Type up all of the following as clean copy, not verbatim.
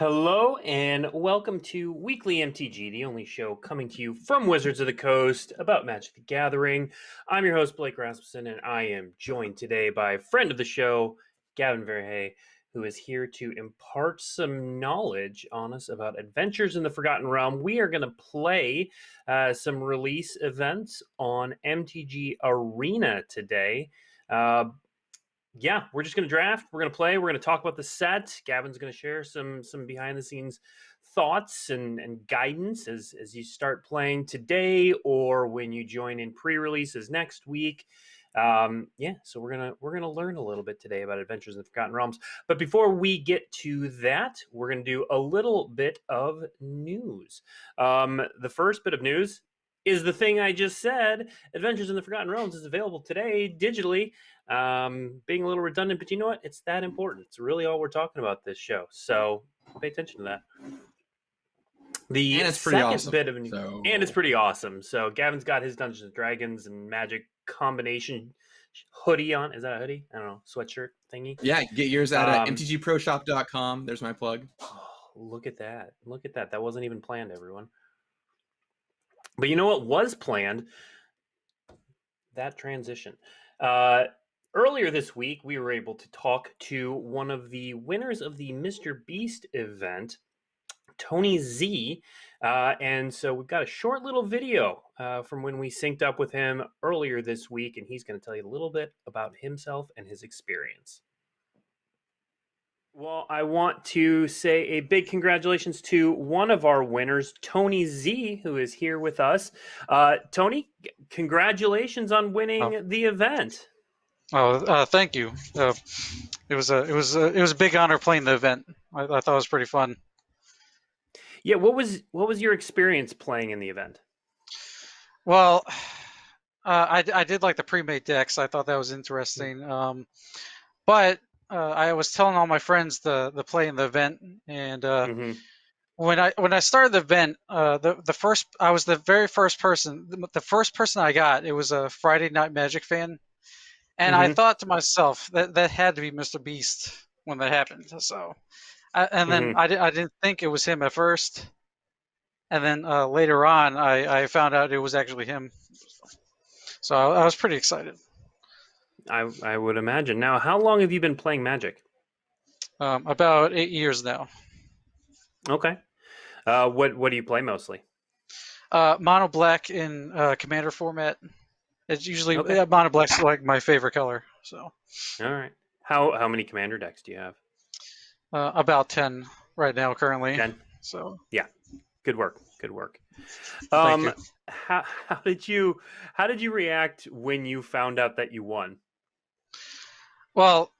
Hello and welcome to Weekly MTG, the only show coming to you from Wizards of the Coast about Magic the Gathering. I'm your host, Blake Rasmussen, and I am joined today by a friend of the show, Gavin Verhey, who is here to impart some knowledge on us about Adventures in the Forgotten Realm. We are going to play some release events on MTG Arena today. Yeah, we're just going to draft. We're going to play. We're going to talk about the set. Gavin's going to share some behind the scenes thoughts and guidance as you start playing today or when you join in pre-releases next week. So we're gonna learn a little bit today about Adventures in the Forgotten Realms. But before we get to that, we're going to do a little bit of news. The first bit of news is the thing I just said. Adventures in the Forgotten Realms is available today digitally. Being a little redundant, but you know what? It's that important. It's really all we're talking about this show. So pay attention to that. The second bit of news, and it's pretty awesome. So Gavin's got his Dungeons and Dragons and Magic combination hoodie on. Is that a hoodie? I don't know, sweatshirt thingy. Yeah, get yours at mtgproshop.com. There's my plug. Oh, look at that. Look at that. That wasn't even planned, everyone. But you know what was planned? That transition. Earlier this week, we were able to talk to one of the winners of the Mr. Beast event, Tony Z. And so we've got a short little video from when we synced up with him earlier this week, and he's going to tell you a little bit about himself and his experience. Well, I want to say a big congratulations to one of our winners, Tony Z, who is here with us. Tony, congratulations on winning the event. Thank you. It was a big honor playing the event. I thought it was pretty fun. Yeah, what was your experience playing in the event? Well, I did like the pre-made decks. I thought that was interesting. But I was telling all my friends the play in the event, and when I started the event, I was the very first person. The first person I got, it was a Friday Night Magic fan. And I thought to myself that had to be Mr. Beast when that happened. So, then I didn't think it was him at first, and then later on I found out it was actually him. So I was pretty excited. I would imagine. Now, how long have you been playing Magic? About 8 years now. Okay. What do you play mostly? Mono black in Commander format. It's usually mono black's like my favorite color. So. All right. How many Commander decks do you have? About 10 right now currently. 10. So. Yeah. Good work. Good work. Thank you. How did you react when you found out that you won? Well,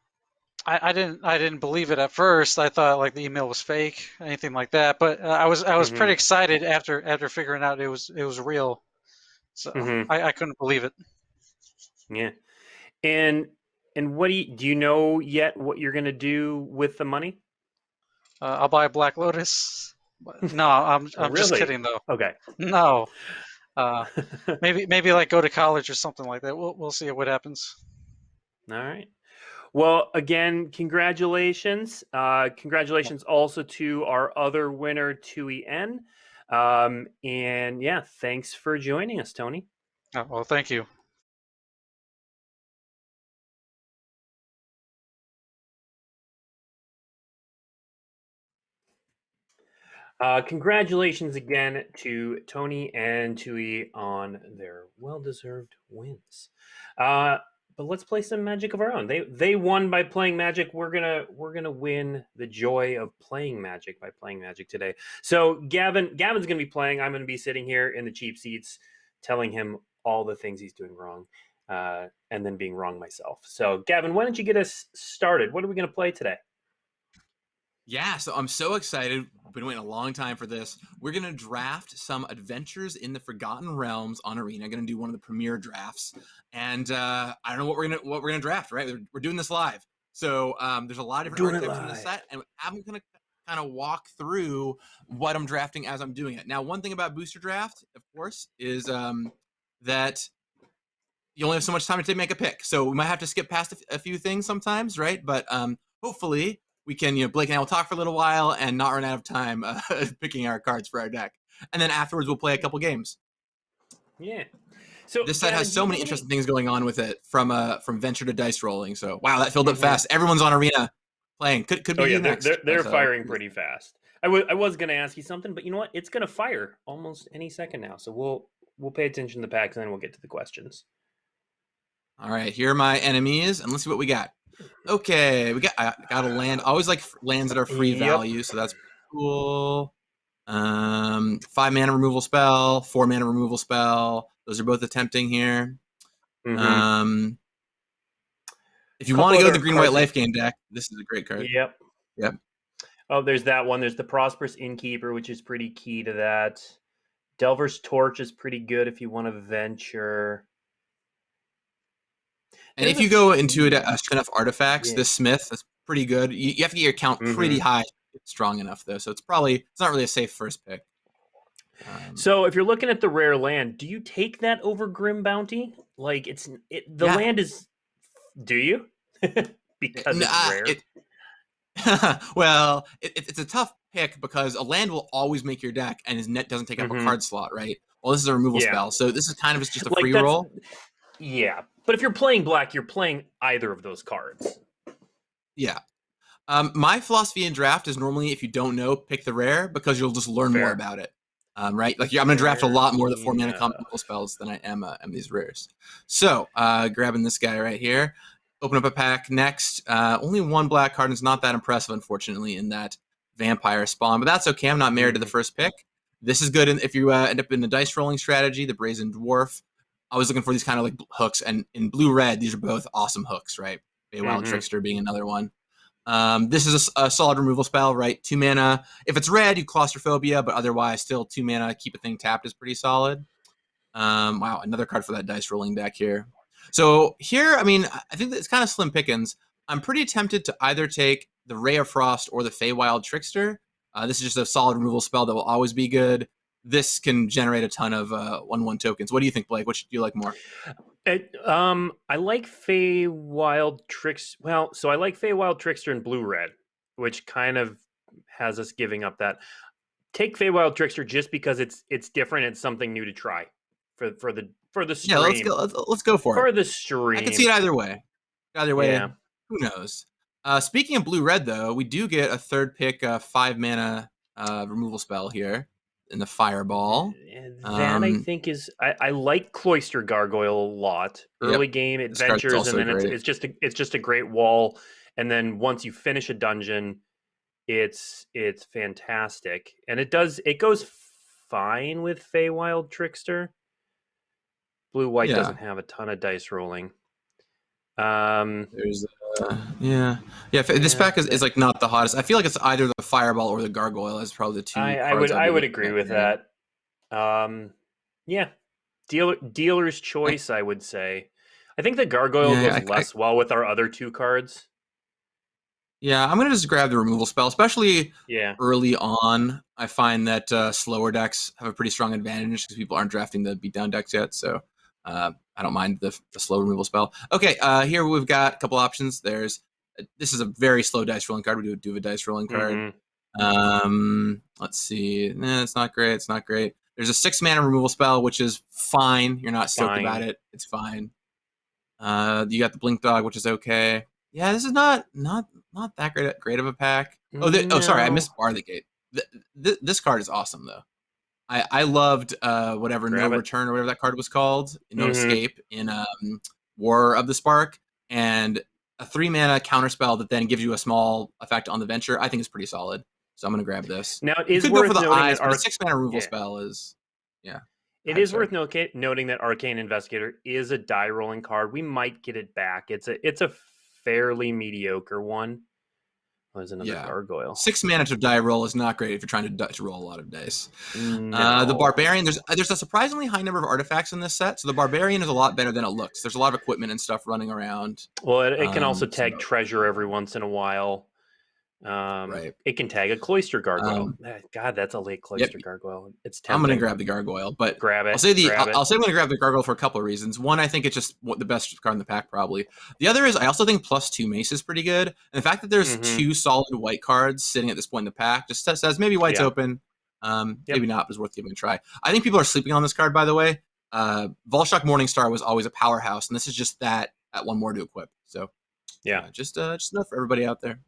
I didn't believe it at first. I thought like the email was fake, anything like that. But I was pretty excited after figuring out it was real. So I couldn't believe it. Yeah, and what do you know yet? What you're gonna do with the money? I'll buy a Black Lotus. No, I'm really? Just kidding though. Okay. No. Maybe like go to college or something like that. We'll see what happens. All right. Well, again, congratulations. Congratulations also to our other winner, Tui N. And yeah, thanks for joining us, Tony. Oh, well, thank you. Congratulations again to Tony and Tui on their well-deserved wins. But let's play some Magic of our own. They won by playing Magic. We're gonna win the joy of playing Magic by playing Magic today. So Gavin's gonna be playing. I'm gonna be sitting here in the cheap seats, telling him all the things he's doing wrong, and then being wrong myself. So Gavin, why don't you get us started? What are we gonna play today? Yeah, so I'm so excited. We've been waiting a long time for this. We're going to draft some Adventures in the Forgotten Realms on Arena. Going to do one of the premier drafts. And I don't know what we're going to draft, right? We're doing this live. So there's a lot of different archetypes in the set, and I'm going to kind of walk through what I'm drafting as I'm doing it. Now, one thing about Booster Draft, of course, is that you only have so much time to make a pick. So we might have to skip past a few things sometimes, right? But hopefully we can, Blake and I will talk for a little while and not run out of time picking our cards for our deck. And then afterwards, we'll play a couple games. Yeah. So This set Gavin, has do so you many have interesting things going on with it, from venture to dice rolling. So wow, that filled up Mhm. fast. Everyone's on Arena playing. Could be Oh yeah, you next. they're So, firing pretty fast. I was going to ask you something, but you know what? It's going to fire almost any second now. So we'll pay attention to the packs, and then we'll get to the questions. All right, here are my enemies, and let's see what we got. Okay, I got a land. I always like lands that are free Yep. value, so that's cool. 5-mana removal spell, 4-mana removal spell. Those are both attempting here. Mhm. If you Couple want to go other the green white cards life gain deck, this is a great card. Yep. Yep. Oh, there's that one. There's the Prosperous Innkeeper, which is pretty key to that. Delver's Torch is pretty good if you want to venture. And There's if you go into it enough artifacts, Yeah. this Smith is pretty good. You have to get your count pretty high, strong enough though. So it's not really a safe first pick. So if you're looking at the rare land, do you take that over Grim Bounty? Like the land is. Do you? Because it's rare. Well, it's a tough pick because a land will always make your deck, and his net doesn't take up a card slot, right? Well, this is a removal spell, so this is kind of just a free roll. Yeah, but if you're playing black, you're playing either of those cards. Yeah. My philosophy in draft is normally, if you don't know, pick the rare, because you'll just learn more about it. Right? Like I'm going to draft a lot more of the 4-mana combo spells than I am these rares. So, grabbing this guy right here. Open up a pack next. Only one black card, and it's not that impressive, unfortunately, in that vampire spawn. But that's okay. I'm not married to the first pick. This is good if you end up in the dice rolling strategy, the Brazen Dwarf. I was looking for these kind of like hooks, and in blue-red, these are both awesome hooks, right? Feywild Trickster being another one. This is a solid removal spell, right? 2 mana. If it's red, you claustrophobia, but otherwise, still 2 mana. Keep a thing tapped is pretty solid. Wow, another card for that dice rolling deck here. So here, I mean, I think that it's kind of slim pickings. I'm pretty tempted to either take the Ray of Frost or the Feywild Trickster. This is just a solid removal spell that will always be good. This can generate a ton of 1/1 tokens. What do you think, Blake? Which do you like more? I like Feywild Tricks. Well, so I like Feywild Trickster in blue-red, which kind of has us giving up that. Take Feywild Trickster just because it's different. It's something new to try for the stream. Yeah, let's go for it. For the stream, I can see it either way. Yeah. Who knows? Speaking of blue-red, though, we do get a third pick 5-mana removal spell here in the Fireball. That I think is I like Cloister Gargoyle a lot. Early game adventures, and then it's just a great wall. And then once you finish a dungeon, it's fantastic, and it goes fine with Feywild Trickster. Blue-white doesn't have a ton of dice rolling. There's this pack is like not the hottest. I feel like it's either the Fireball or the Gargoyle as probably the two. I would agree with that. Yeah, dealer's choice. I would say. I think the Gargoyle goes less well with our other two cards. Yeah, I'm gonna just grab the removal spell, especially early on. I find that slower decks have a pretty strong advantage because people aren't drafting the beatdown decks yet. So I don't mind the slow removal spell. Okay, here we've got a couple options. This is a very slow dice rolling card. We do have a dice rolling card. Let's see. It's not great. It's not great. There's a 6-mana removal spell, which is fine. You're not stoked about it. It's fine. You got the Blink Dog, which is okay. Yeah, this is not that great of a pack. Sorry, I missed Bar the Gate. This card is awesome though. I loved whatever No Return or whatever that card was called, No Escape in War of the Spark, and a 3-mana counterspell that then gives you a small effect on the venture. I think is pretty solid. So I'm gonna grab this. Now it is worth noting that our 6-mana removal spell is It is worth noting that Arcane Investigator is a die rolling card. We might get it back. It's a fairly mediocre one. There's another Gargoyle. 6 mana to die roll is not great if you're trying to roll a lot of dice. No. The Barbarian, there's a surprisingly high number of artifacts in this set, so the Barbarian is a lot better than it looks. There's a lot of equipment and stuff running around. Well, it can also tag treasure every once in a while. Right. It can tag a Cloister Gargoyle. God, that's a late Cloister Gargoyle. It's tempting. I'm going to grab the Gargoyle, but grab it. I'll say I'm going to grab the Gargoyle for a couple of reasons. One, I think it's just the best card in the pack, probably. The other is I also think +2 Mace is pretty good. And the fact that there's 2 solid white cards sitting at this point in the pack just says maybe white's open. Maybe not, but it's worth giving a try. I think people are sleeping on this card, by the way. Volshock Morningstar was always a powerhouse, and this is just that at 1 more to equip. So yeah, just enough for everybody out there.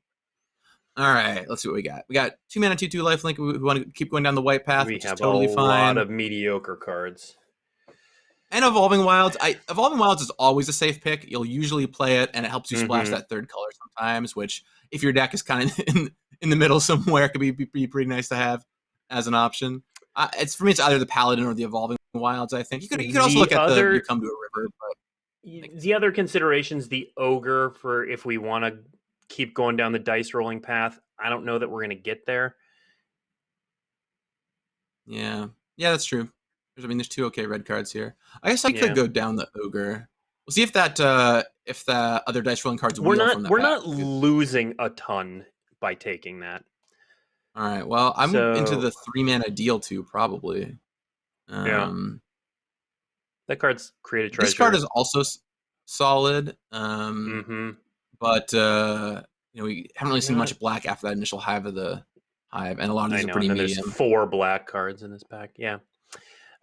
All right, let's see what we got. We got 2 mana, 2/2 lifelink. We want to keep going down the white path, which is totally fine. We have a lot of mediocre cards. And Evolving Wilds. Evolving Wilds is always a safe pick. You'll usually play it, and it helps you splash that 3rd color sometimes, which if your deck is kind of in the middle somewhere, could be pretty nice to have as an option. For me, it's either the Paladin or the Evolving Wilds, I think. You could also look at you Come to a River. But the other considerations, the Ogre, for if we want to keep going down the dice rolling path. I don't know that we're going to get there. Yeah, that's true. There's 2 okay red cards here. I guess I could go down the Ogre. We'll see if the other dice rolling cards. We're not losing a ton by taking that. All right. Well, I'm into the 3 mana deal too, probably. That card's Create a Treasure. This card is also solid. But we haven't really seen much black after that initial Hive of the Hive, and a lot of these are pretty medium. There's 4 black cards in this pack. Yeah.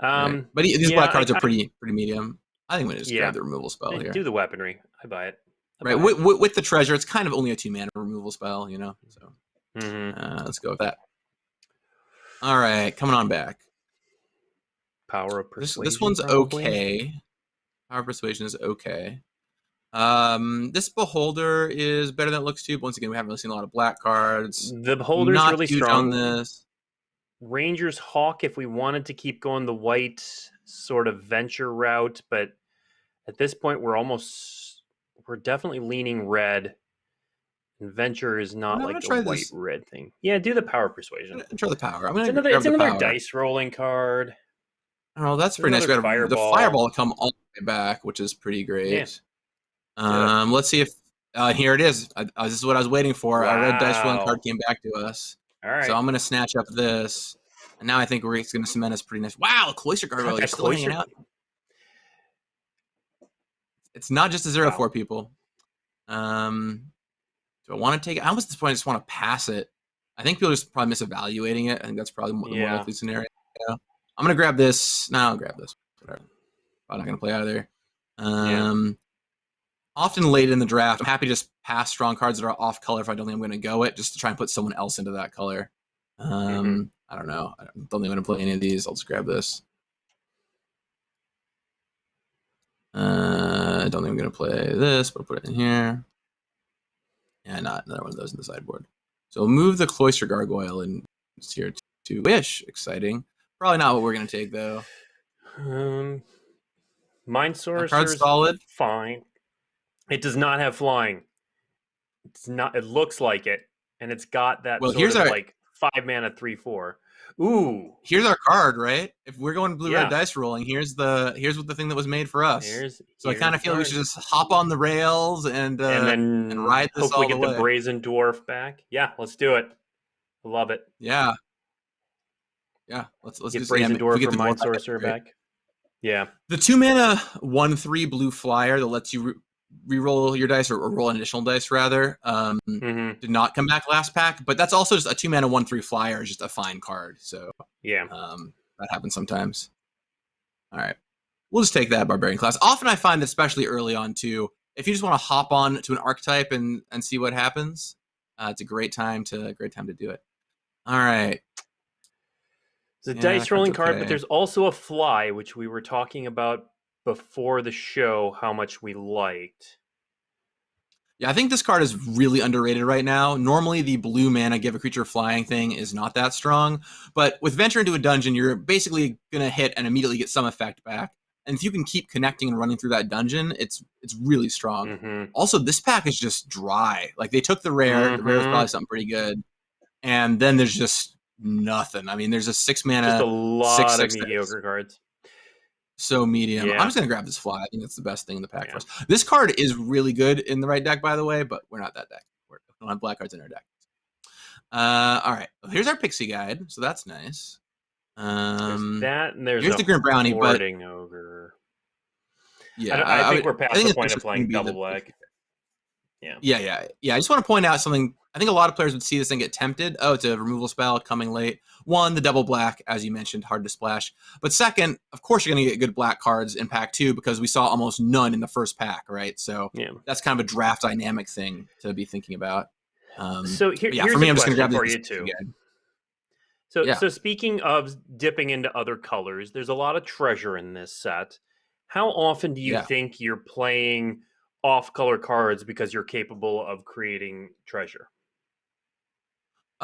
Right. But these black cards are pretty medium. I think we just grab the removal spell here. Do the weaponry. I buy it. With the treasure, it's kind of only a 2 mana removal spell, So let's go with that. All right, coming on back. Power of Persuasion. This one's probably okay. Power of Persuasion is okay. This Beholder is better than it looks to, but once again, we haven't really seen a lot of black cards. The Beholder's not really huge strong on this. Ranger's Hawk, if we wanted to keep going the white sort of venture route, but at this point we're definitely leaning red. And venture is not like a white red thing. Yeah, do the Power of Persuasion. Try the power. It's another dice rolling card. Oh, that's pretty nice. We got the Fireball come all the way back, which is pretty great. Yeah. Let's see if here it is. This is what I was waiting for. Wow. A red dice rolling card came back to us. All right. So I'm gonna snatch up this, and now I think it's gonna cement us pretty nice. Wow, Cloister Gargoyle, you're still hanging out. It's not just a 0/4, people. Do I want to take it? I almost at this point I just want to pass it. I think people are just probably misevaluating it. I think that's probably the more likely scenario. I'm gonna grab this. No, I'll grab this. Whatever. I'm not gonna play out of there. Often late in the draft, I'm happy to just pass strong cards that are off color if I don't think I'm going to go it, just to try and put someone else into that color. I don't know. I don't think I'm going to play any of these. I'll just grab this. I don't think I'm going to play this, but I'll put it in here. Yeah, not another one of those in the sideboard. So we'll move the Cloister Gargoyle in here to Wish. Exciting. Probably not what we're going to take, though. Mind Sorcerer's card's solid. Fine. It does not have flying. It's not. It looks like it, and it's got that like 5 mana 3/4. Ooh. Here's our card, right? If we're going blue-red dice rolling, here's what the thing that was made for us. So I kind of feel we should just hop on the rails and ride this all the way. Hopefully get the Brazen Dwarf back. Yeah, let's do it. Love it. Yeah. Let's get Brazen Dwarf for Mind Sorcerer back. Yeah. The 2 mana 1/3 blue flyer that lets you re-roll your dice or roll an additional dice rather did not come back last pack, but that's also just a 2 mana 1/3 flyer is just a fine card. So that happens sometimes. All right, we'll just take that Barbarian class. Often I find that, especially early on too, if you just want to hop on to an archetype and see what happens, it's a great time to do it. All right. It's a dice rolling card, but there's also a fly, which we were talking about before the show, how much we liked. Yeah, I think this card is really underrated right now. Normally, the blue mana give a creature flying thing is not that strong, but with Venture into a Dungeon, you're basically going to hit and immediately get some effect back. And if you can keep connecting and running through that dungeon, it's really strong. Also, this pack is just dry. Like, they took the rare. The rare is probably something pretty good. And then there's just nothing. I mean, there's a 6 mana. Just a lot of mediocre cards. So medium. I'm just going to grab this fly. I think that's the best thing in the pack for us. This card is really good in the right deck, by the way, but we're not that deck. We don't have black cards in our deck. All right. Well, here's our pixie guide, so that's nice. There's that, and there's here's the Grim Brownie, but Hoarding Ogre. Yeah, I think we're past the point of it's playing gonna be double black. Yeah. I just want to point out something. I think a lot of players would see this and get tempted. Oh, it's a removal spell coming late. One, the double black, as you mentioned, hard to splash. But second, of course, you're going to get good black cards in pack 2 because we saw almost none in the first pack, right? So that's kind of a draft dynamic thing to be thinking about. So here's for me, a I'm just going to question grab for this you too. again. So speaking of dipping into other colors, there's a lot of treasure in this set. How often do you think you're playing off-color cards because you're capable of creating treasure?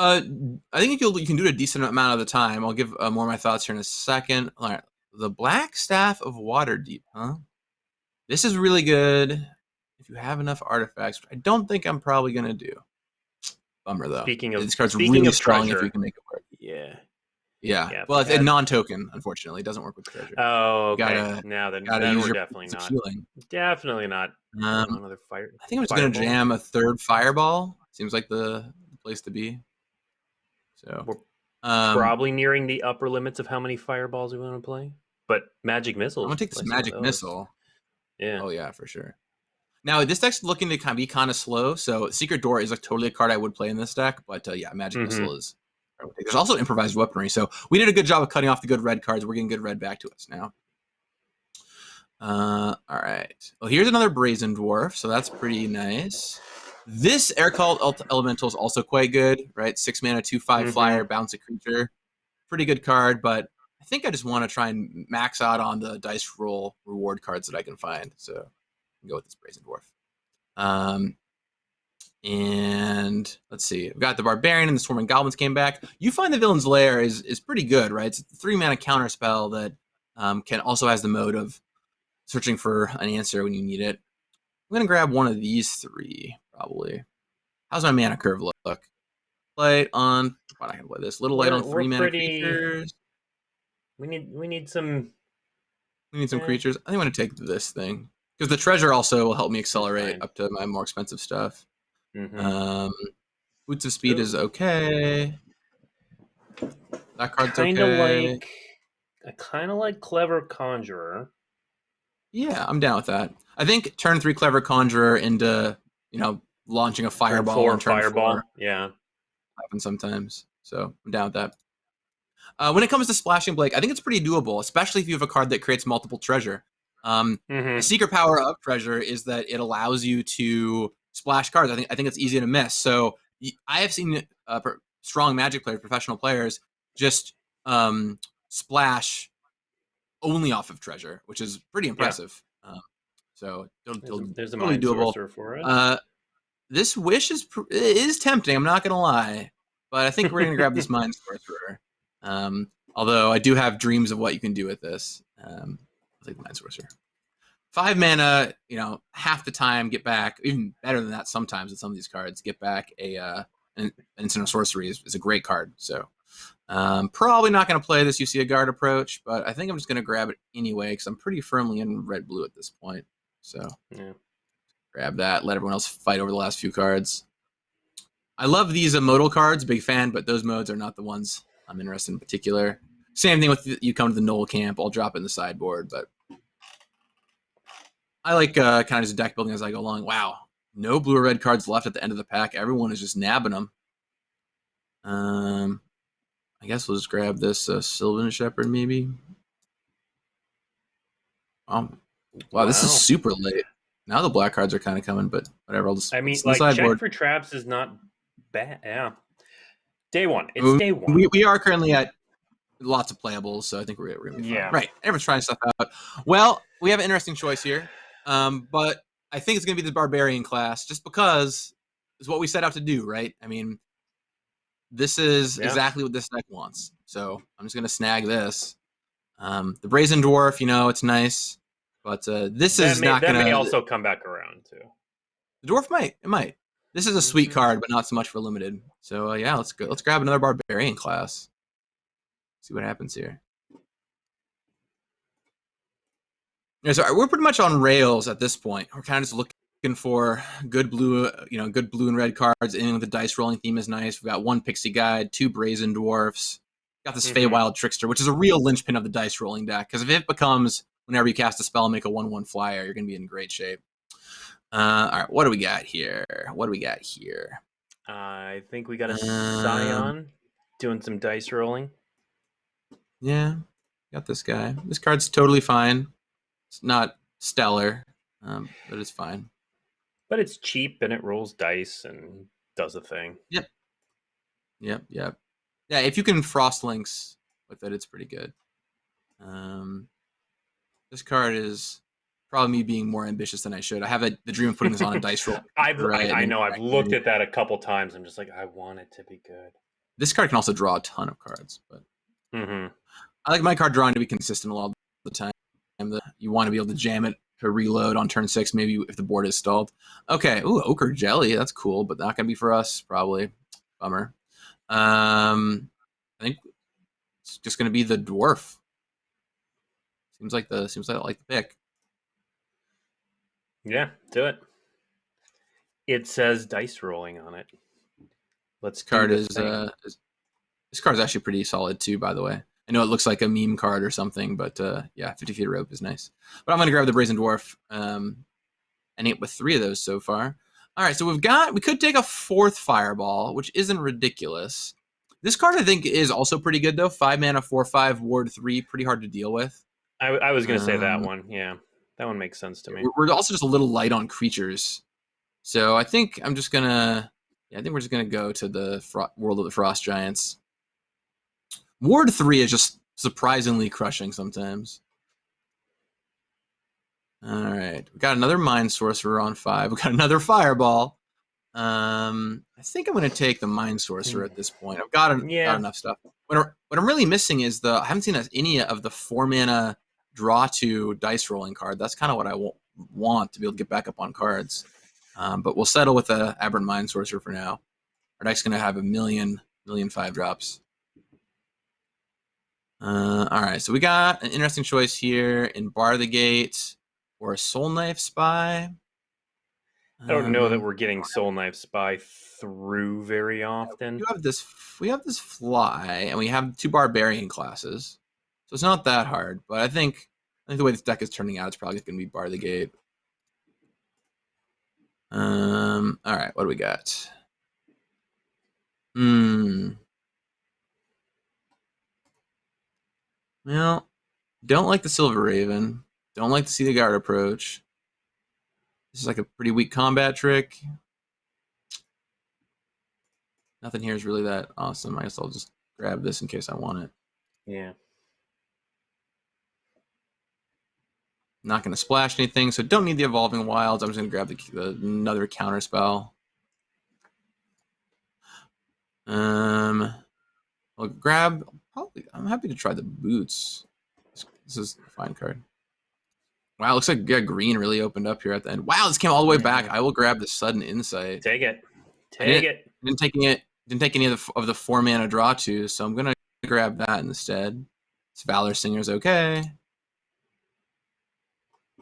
I think you can do it a decent amount of the time. I'll give more of my thoughts here in a second. All right, the Black Staff of Waterdeep, huh? This is really good if you have enough artifacts. I don't think I'm probably gonna do. Bummer though. This card's really strong treasure, if you can make it work. Yeah. Well, it's a non-token. Unfortunately, it doesn't work with treasure. Oh, okay. Now then we're definitely not. Healing. Definitely not. Another fire. I think I'm just gonna jam a third fireball. Seems like the place to be. So we're probably nearing the upper limits of how many fireballs we want to play. But magic missiles. I'm gonna take this magic missile. Yeah. Oh yeah, for sure. Now this deck's looking to be kind of slow, so Secret Door is totally a card I would play in this deck. But yeah, magic missile is. There's also improvised weaponry, so we did a good job of cutting off the good red cards. We're getting good red back to us now. All right. Well, here's another Brazen Dwarf, so that's pretty nice. This Air Cult Elemental is also quite good, right? 6 mana, 2/5 flyer, bounce a creature. Pretty good card, but I think I just want to try and max out on the dice roll reward cards that I can find. So I'll go with this Brazen Dwarf. And let's see. We've got the Barbarian and the Swarming Goblins came back. You Find the Villain's Lair is pretty good, right? It's a 3 mana counter spell that can also has the mode of searching for an answer when you need it. I'm going to grab one of these 3, probably. How's my mana curve look? Light on... Why not going to play this? Little light on 3 mana creatures. We need some... We need some creatures. I think I'm going to take this thing. Because the treasure also will help me accelerate up to my more expensive stuff. Boots of Speed is okay. That card's okay. I kind of like Clever Conjurer. Yeah, I'm down with that. I think turn 3 Clever Conjurer into, launching a fireball on turn 4. Yeah. Happens sometimes. So I'm down with that. When it comes to Splashing Blake, I think it's pretty doable, especially if you have a card that creates multiple treasure. The secret power of treasure is that it allows you to splash cards. I think it's easy to miss. So I have seen strong Magic players, professional players, just splash only off of treasure, which is pretty impressive. So there's a totally Mind doable. Sorcerer for us. This wish is tempting. I'm not gonna lie, but I think we're gonna grab this Mind Sorcerer. Although I do have dreams of what you can do with this. I'll take the Mind Sorcerer. 5 mana, half the time get back, even better than that sometimes with some of these cards, get back an instant of sorcery is a great card. So probably not going to play this UC Guard approach, but I think I'm just going to grab it anyway because I'm pretty firmly in red-blue at this point. So grab that, let everyone else fight over the last few cards. I love these modal cards, big fan, but those modes are not the ones I'm interested in particular. Same thing with you come to the Knoll Camp, I'll drop it in the sideboard, but I like kind of just deck building as I go along. Wow, no blue or red cards left at the end of the pack. Everyone is just nabbing them. I guess we'll just grab this Sylvan Shepherd maybe. Wow, this is super late. Now the black cards are kind of coming, but whatever. I'll just. Check for Traps is not bad. Yeah, day one. It's day one. We are currently at lots of playables, so I think we're gonna be fine. Yeah. Right. Everyone's trying stuff out. Well, we have an interesting choice here. But I think it's going to be the Barbarian class just because it's what we set out to do, right? I mean, this is exactly what this deck wants. So I'm just going to snag this. The Brazen Dwarf, it's nice. But this is not going to... That may also come back around, too. The Dwarf might. It might. This is a sweet card, but not so much for limited. So, yeah, let's go. Let's grab another Barbarian class. See what happens here. Yeah, so we're pretty much on rails at this point. We're kind of just looking looking for good blue, good blue and red cards. Anything with the dice rolling theme is nice. We've got 1 Pixie Guide, 2 Brazen Dwarfs. Got this Feywild Trickster, which is a real linchpin of the dice rolling deck. Because if it becomes, whenever you cast a spell and make a 1/1 flyer, you're going to be in great shape. All right, what do we got here? I think we got a Scion doing some dice rolling. Yeah, got this guy. This card's totally fine. It's not stellar, but it's fine. But it's cheap and it rolls dice and does a thing. Yep. Yeah, if you can Frost Links with it, it's pretty good. This card is probably me being more ambitious than I should. I have the dream of putting this on a dice roll. I know. I've looked at that a couple times. I'm just like, I want it to be good. This card can also draw a ton of cards, but I like my card drawing to be consistent a lot of the time. You want to be able to jam it to reload on turn 6, maybe if the board is stalled. Okay, ooh, Ochre Jelly, that's cool, but not gonna be for us probably. Bummer. I think it's just gonna be the dwarf. Seems like I like the pick. Yeah, do it. It says dice rolling on it. This card is actually pretty solid too, by the way. I know it looks like a meme card or something, but yeah, 50 Feet of Rope is nice. But I'm going to grab the Brazen Dwarf and hit with 3 of those so far. All right, so we could take a 4th Fireball, which isn't ridiculous. This card, I think, is also pretty good, though. 5 mana, 4/5, ward 3, pretty hard to deal with. I was going to say that one. Yeah, that one makes sense to me. We're also just a little light on creatures. So I think I'm just going to... Yeah, I think we're just going to go to the World of the Frost Giants. Ward 3 is just surprisingly crushing sometimes. All right. We got another Mind Sorcerer on 5. We got another Fireball. I think I'm going to take the Mind Sorcerer at this point. I've got enough stuff. What I'm really missing is I haven't seen any of the 4-mana draw 2 dice rolling card. That's kind of what I want to be able to get back up on cards. But we'll settle with the Aberrant Mind Sorcerer for now. Our deck's going to have a million 5-drops. All right, so we got an interesting choice here in Bar the Gate or a Soul Knife Spy. I don't know that we're getting Soul Knife Spy through very often. We have this Fly, and we have 2 Barbarian classes, so it's not that hard. But I think the way this deck is turning out, it's probably going to be Bar the Gate. All right, what do we got? Well, don't like the Silver Raven. Don't like to see the Guard approach. This is like a pretty weak combat trick. Nothing here is really that awesome. I guess I'll just grab this in case I want it. Yeah. Not going to splash anything, so don't need the Evolving Wilds. I'm just going to grab another counter spell. I'll grab... I'm happy to try the Boots. This is a fine card. Wow, looks like green really opened up here at the end. Wow, this came all the way back. I will grab the Sudden Insight. Take it. Didn't take any of the 4-mana draw 2, so I'm gonna grab that instead. This Valor Singer's okay.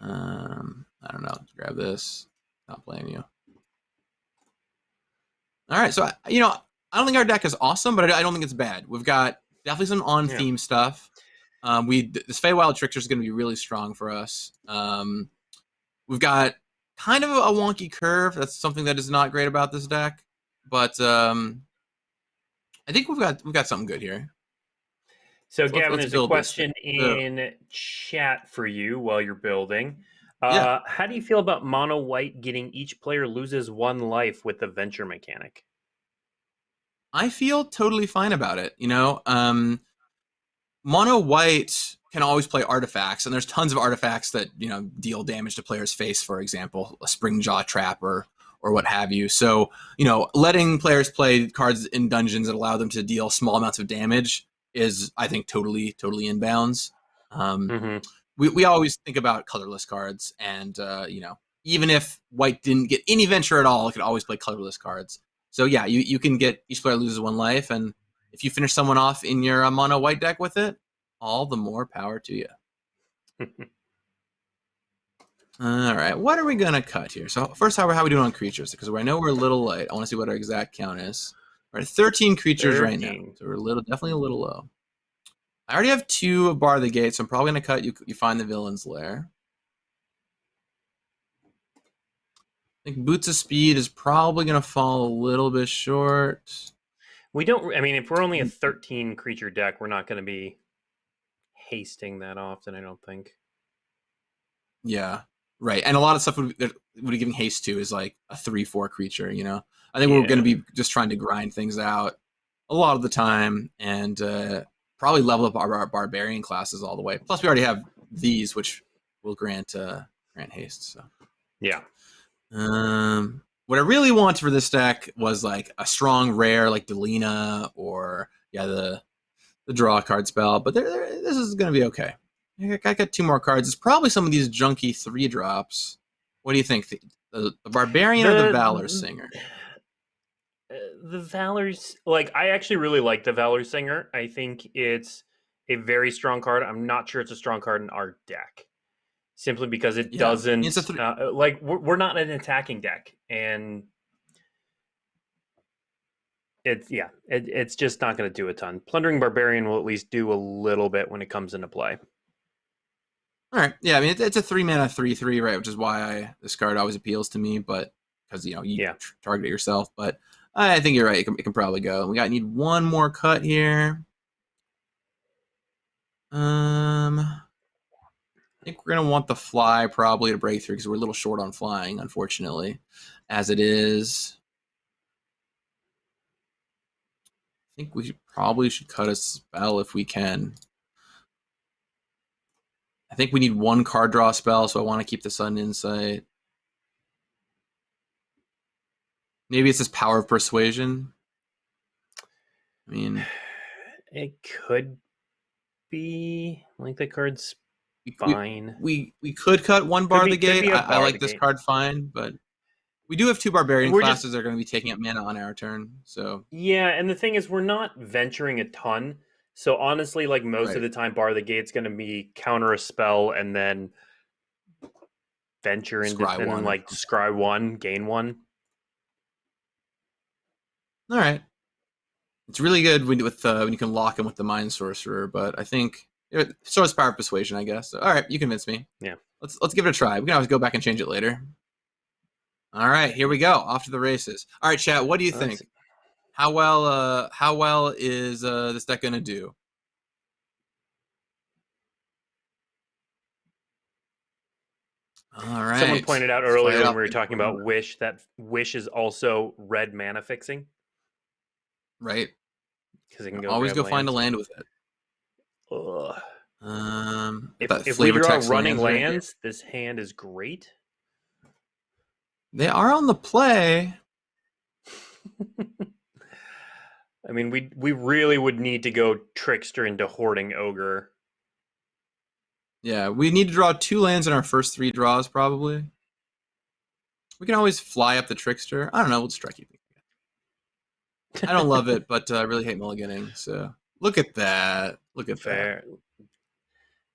I don't know. Let's grab this. Not playing you. All right, so I don't think our deck is awesome, but I don't think it's bad. We've got definitely some on-theme stuff. This Feywild Trickster is going to be really strong for us. We've got kind of a wonky curve. That's something that is not great about this deck, but I think we've got something good here. So Gavin, there's a question in chat for you while you're building. How do you feel about mono white getting each player loses 1 life with the venture mechanic? I feel totally fine about it. Mono white can always play artifacts, and there's tons of artifacts that deal damage to players' face, for example, a Spring Jaw Trap or what have you. So letting players play cards in dungeons that allow them to deal small amounts of damage is, I think, totally in bounds. We always think about colorless cards, and even if white didn't get any venture at all, it could always play colorless cards. So yeah, you can get each player loses 1 life, and if you finish someone off in your mono white deck with it, all the more power to you. All right, what are we gonna cut here? So first, how are we doing on creatures? Because I know we're a little light. I want to see what our exact count is. We're at 13 creatures right now, 13. so we're definitely a little low. I already have 2 of Bar the Gate, so I'm probably gonna cut you. You find the villain's lair. I think Boots of Speed is probably gonna fall a little bit short. We don't. I mean, if we're only a 13 creature deck, we're not going to be hasting that often. I don't think. Yeah, right. And a lot of stuff would be giving haste to is like a 3/4 creature. You know, I think we're going to be just trying to grind things out a lot of the time, and probably level up our barbarian classes all the way. Plus, we already have these, which will grant haste. So yeah. What I really wanted for this deck was like a strong rare like Delina or the draw card spell. But this is going to be okay. I got 2 more cards. It's probably some of these junky 3-drops. What do you think? The Barbarian or the Valor Singer? The Valor's like I actually really like the Valor Singer. I think it's a very strong card. I'm not sure it's a strong card in our deck, simply because it doesn't. It's like we're not an attacking deck, and it's just not going to do a ton. Plundering Barbarian will at least do a little bit when it comes into play. All right, yeah, I mean it's a 3-mana 3/3, right? Which is why this card always appeals to me, but because you target it yourself. But I think you're right. It can probably go. We need 1 more cut here. I think we're gonna want the fly probably to break through because we're a little short on flying, unfortunately, as it is. I think we probably should cut a spell if we can. I think we need 1 card draw spell, so I want to keep the Sudden Insight. Maybe it's this Power of Persuasion. I mean, it could be like the card's fine. We could cut 1 Bar the Gate. I like this card fine, but we do have 2 Barbarian classes that are going to be taking up mana on our turn. So yeah, and the thing is, we're not venturing a ton. So honestly, like most of the time, Bar the Gate's going to be counter a spell and then venture into and then like scry 1, gain 1. All right, it's really good when you can lock him with the Mind Sorcerer, but I think so is Power of Persuasion, I guess. So, all right, you convinced me. Yeah, let's give it a try. We can always go back and change it later. All right, here we go. Off to the races. All right, chat. What do you think? How well is this deck gonna do? All right. Someone pointed out earlier when we were talking about Wish that Wish is also red mana fixing. Right. Because it can go always go find a land with it. Ugh. If we draw running lands, this hand is great. They are on the play. I mean, we really would need to go Trickster into Hoarding Ogre. Yeah, we need to draw 2 lands in our first 3 draws, probably. We can always fly up the Trickster. I don't know. We'll just try keeping it. I don't love it, but I really hate mulliganing. So look at that. Look at that.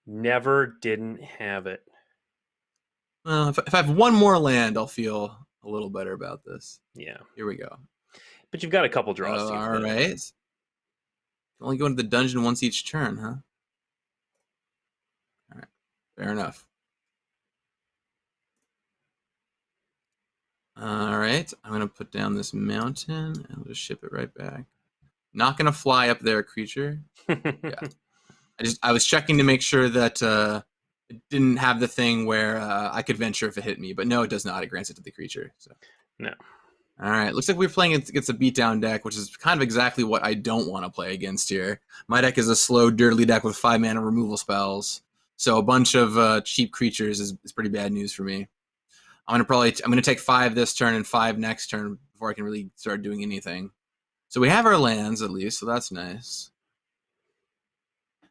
Never didn't have it. Well, if I have 1 more land, I'll feel a little better about this. Yeah. Here we go. But you've got a couple draws. All right. Only go into the dungeon once each turn, huh? All right. Fair enough. All right. I'm going to put down this mountain and I'll just ship it right back. Not going to fly up there, creature. Yeah. I was checking to make sure that it didn't have the thing where I could venture if it hit me, but no, it does not. It grants it to the creature. So no. All right. Looks like we're playing against a beatdown deck, which is kind of exactly what I don't want to play against here. My deck is a slow, dirty deck with 5 mana removal spells, so a bunch of cheap creatures is pretty bad news for me. I'm gonna take 5 this turn and 5 next turn before I can really start doing anything. So we have our lands at least, so that's nice.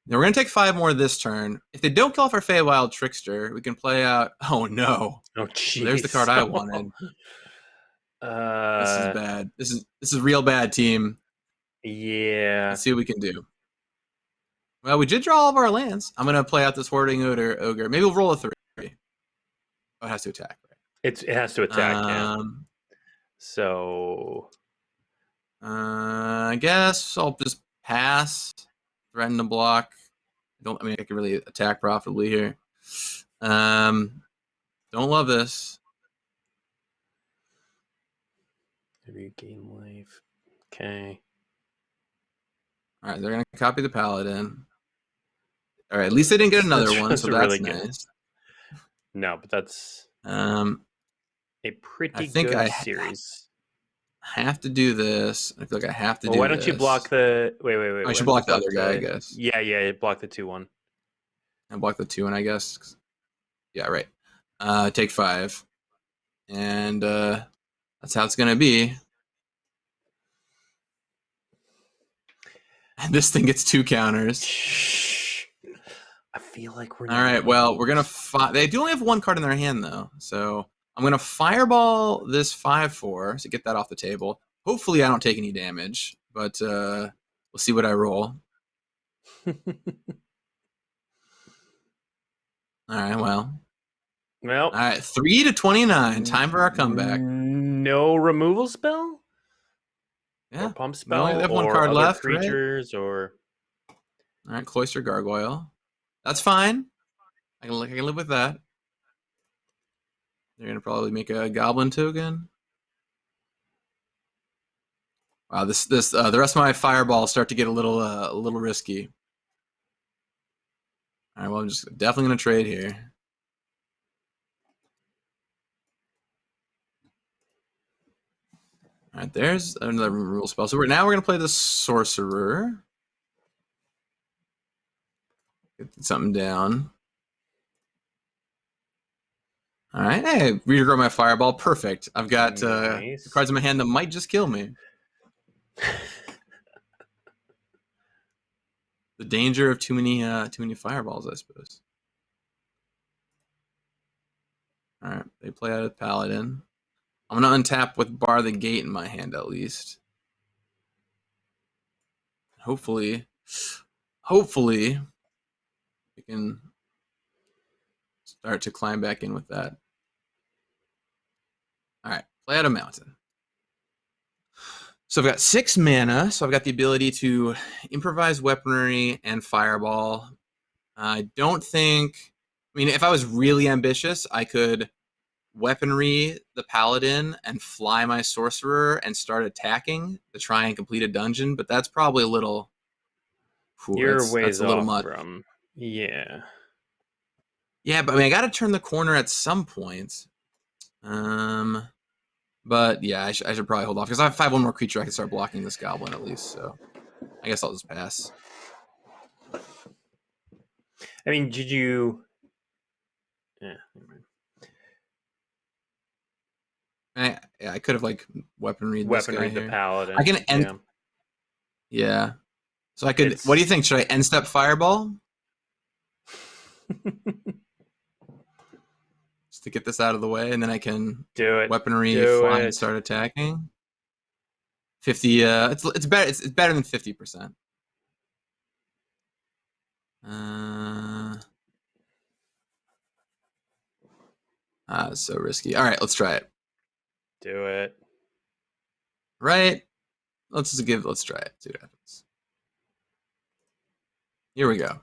Now we're going to take 5 more this turn. If they don't kill off our Feywild Trickster, we can play out... Oh, no. Oh, jeez. There's the card I wanted. This is bad. This is real bad, team. Yeah. Let's see what we can do. Well, we did draw all of our lands. I'm going to play out this Hoarding Ogre. Maybe we'll roll a 3. Oh, it has to attack, right? It has to attack, yeah. Um, So I guess I'll just pass, threaten to block. I mean, I can really attack profitably here. Don't love this. maybe gain life. Okay. All right, they're gonna copy the paladin. All right, at least they didn't get another one, so that's really good. nice. No, but that's A pretty I think good I series. have to do this. I feel like I have to do this. Why don't you block the... Wait. I should block the other guy, I guess. Yeah, block the 2-1. And block the 2-1, I guess. Yeah, right. Take 5. And that's how it's going to be. And this thing gets 2 counters. I feel like we're... All right, well, we're going to... They do only have 1 card in their hand, though. So I'm going to fireball this 5-4 to get that off the table. Hopefully I don't take any damage, but we'll see what I roll. All right, well. All right, 3-29. Time for our comeback. No removal spell? Yeah. Or pump spell? We only have 1 or card other left, creatures, right? Or... All right, Cloister Gargoyle. That's fine. I can live with that. They're gonna probably make a Goblin token. Wow, the rest of my fireballs start to get a little risky. All right, well, I'm just definitely gonna trade here. All right, there's another removal spell. So now we're gonna play the Sorcerer. Get something down. All right, hey, regrow my fireball. Perfect. I've got nice. cards in my hand that might just kill me. The danger of too many fireballs, I suppose. All right, they play out a Paladin. I'm gonna untap with Bar the Gate in my hand at least. Hopefully, we can start to climb back in with that. All right, play out a Mountain. So I've got 6 mana, so I've got the ability to improvise weaponry and fireball. I don't think... I mean, if I was really ambitious, I could weaponry the Paladin and fly my Sorcerer and start attacking to try and complete a dungeon, but that's probably a little... You're ways a little off much. from... Yeah. Yeah, but I mean, I got to turn the corner at some point. But yeah, I should probably hold off because I have 5-1 more creature. I can start blocking this Goblin at least. So I guess I'll just pass. I mean, did you? Yeah. I could have like weaponry the Paladin. I can end. Yeah. So I could. What do you think? Should I end step Fireball? To get this out of the way, and then I can do it. Weaponry, fly, and start attacking. 50. It's better. It's better than 50%. It's so risky. All right, let's try it. Do it. Right. Let's try it. See what happens. Here we go.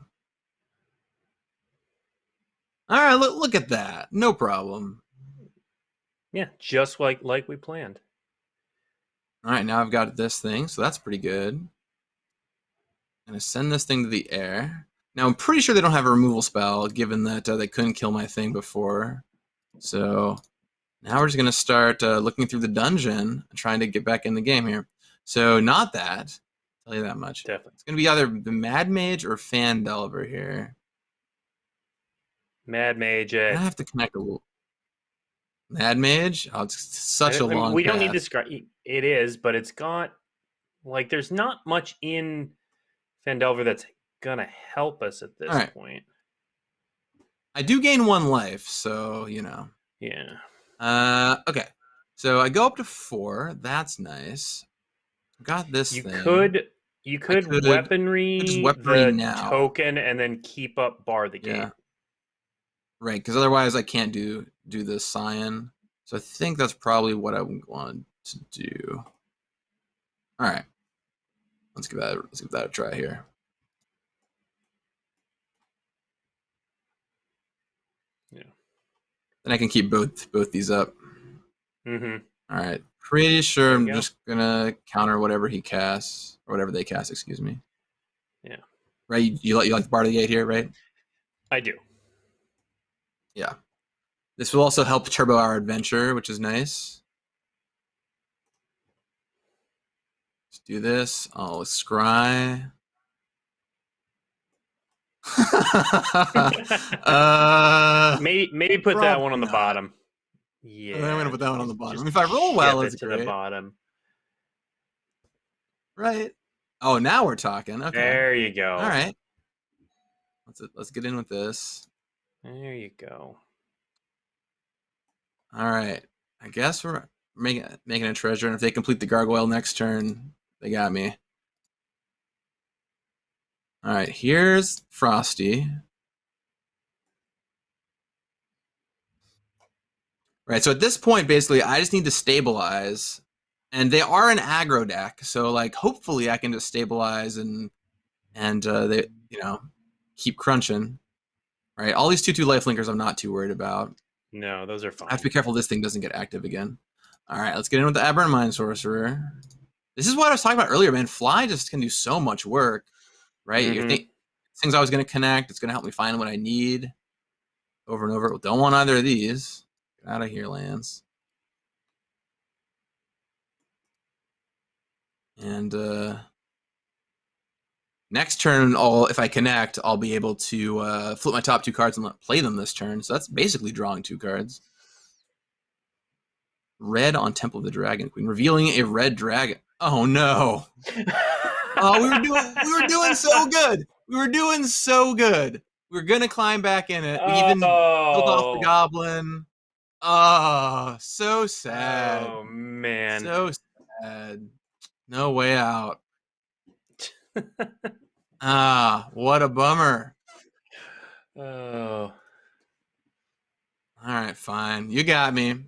All right, look at that. No problem. Yeah, just like we planned. All right, now I've got this thing, so that's pretty good. I'm going to send this thing to the air. Now, I'm pretty sure they don't have a removal spell, given that they couldn't kill my thing before. So now we're just going to start looking through the dungeon and trying to get back in the game here. So not that. I'll tell you that much. Definitely. It's going to be either the Mad Mage or Fan Delver here. Mad Mage. I have to connect a little. Mad Mage? Oh, it's such a long We don't path. need to describe it is, but it's got like there's not much in Fandelver that's gonna help us at this point. I do gain 1 life, so you know. Yeah. Okay. So I go up to 4. That's nice. Got this thing. You could weaponry the now. token and then keep up Bar the Gate. Yeah. Right, because otherwise I can't do do this Scion. So I think that's probably what I want to do. All right. Let's give that a try here. Yeah. Then I can keep both these up. Mm-hmm. All right. Pretty sure I'm go. just gonna counter whatever he casts, or whatever they cast, excuse me. Yeah. Right? You like the Bar of the Gate here, right? I do. Yeah. This will also help turbo our adventure, which is nice. Let's do this. Oh, scry. Maybe put that one on the bottom. Yeah, I'm gonna put that one on the bottom. If I roll well, it's to great. the bottom. Right. Oh, now we're talking. Okay. There you go. All right. Let's get in with this. There you go. All right. I guess we're making a treasure, and if they complete the gargoyle next turn, they got me. All right. Here's Frosty. Right. So at this point, basically, I just need to stabilize, and they are an aggro deck, so like hopefully I can just stabilize and they keep crunching. Right. All these 2/2 lifelinkers I'm not too worried about. No, those are fine. I have to be careful this thing doesn't get active again. All right, let's get in with the Aberrant Mind Sorcerer. This is what I was talking about earlier, man. Fly just can do so much work, right? Mm-hmm. You think this thing's always going to connect. It's going to help me find what I need over and over. Don't want either of these. Get out of here, Lance. And next turn, if I connect, I'll be able to flip my top 2 cards and play them this turn. So that's basically drawing 2 cards. Red on Temple of the Dragon Queen, revealing a red dragon. Oh no! Oh, we were doing so good. We were doing so good. We were gonna climb back in it. We even killed off the goblin. Oh, so sad. Oh man, so sad. No way out. What a bummer. Oh. All right, fine. You got me.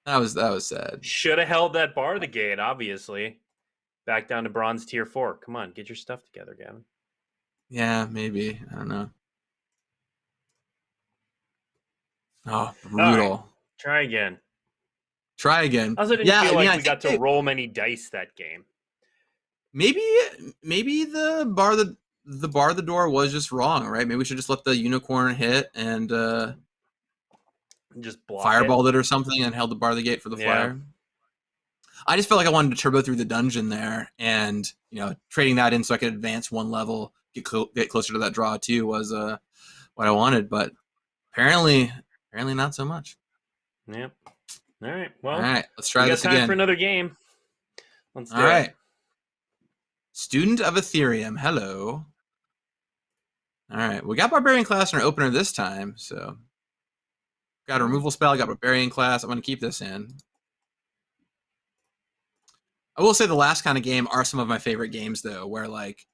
That was sad. Should have held that Bar of the Gate, obviously. Back down to bronze tier 4. Come on, get your stuff together, Gavin. Yeah, maybe. I don't know. Oh, brutal. Right. Try again. I also didn't feel like we got to roll many dice that game. Maybe the bar of the door was just wrong, right? Maybe we should just let the unicorn hit and just block fireballed it or something and held the bar of the gate for the flyer. I just felt like I wanted to turbo through the dungeon there, and trading that in so I could advance 1 level, get closer to that draw too was what I wanted, but apparently not so much. Yep. All right. Well, all right, let's try this again. We got time for another game. Let's do it. All right. Student of Ethereum. Hello. All right. We got Barbarian class in our opener this time, so got a removal spell, got Barbarian class. I'm going to keep this in. I will say the last kind of game are some of my favorite games, though, where like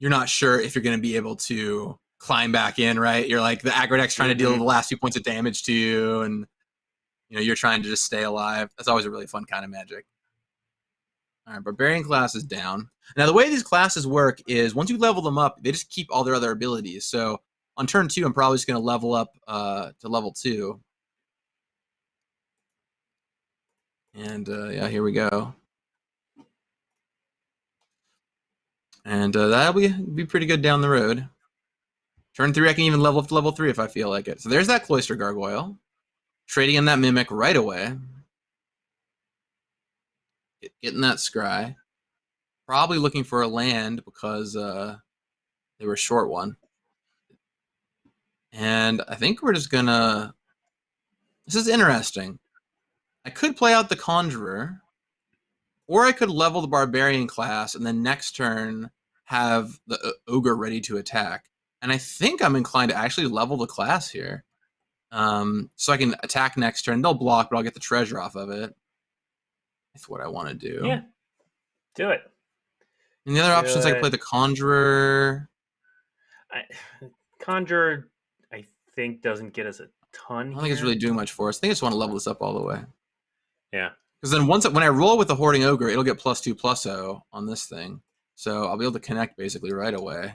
you're not sure if you're going to be able to climb back in, right? You're like the aggro deck's trying to deal the last 2 points of damage to you, and you're trying to just stay alive. That's always a really fun kind of Magic. All right, Barbarian class is down. Now, the way these classes work is once you level them up, they just keep all their other abilities. So on turn 2, I'm probably just going to level up to level 2. And yeah, here we go. And that'll be pretty good down the road. Turn 3, I can even level up to level 3 if I feel like it. So there's that Cloister Gargoyle. Trading in that Mimic right away. Getting that Scry. Probably looking for a land because they were short one. And I think we're just gonna... This is interesting. I could play out the Conjurer, or I could level the Barbarian class and then next turn have the Ogre ready to attack. And I think I'm inclined to actually level the class here. So I can attack next turn. They'll block, but I'll get the treasure off of it. That's what I want to do. Yeah, do it. And the other options, I can play the Conjurer. Conjurer, I think, doesn't get us a ton. I don't think it's really doing much for us. I think I just want to level this up all the way. Yeah. Because then when I roll with the Hoarding Ogre, it'll get +2/+0 on this thing. So I'll be able to connect basically right away.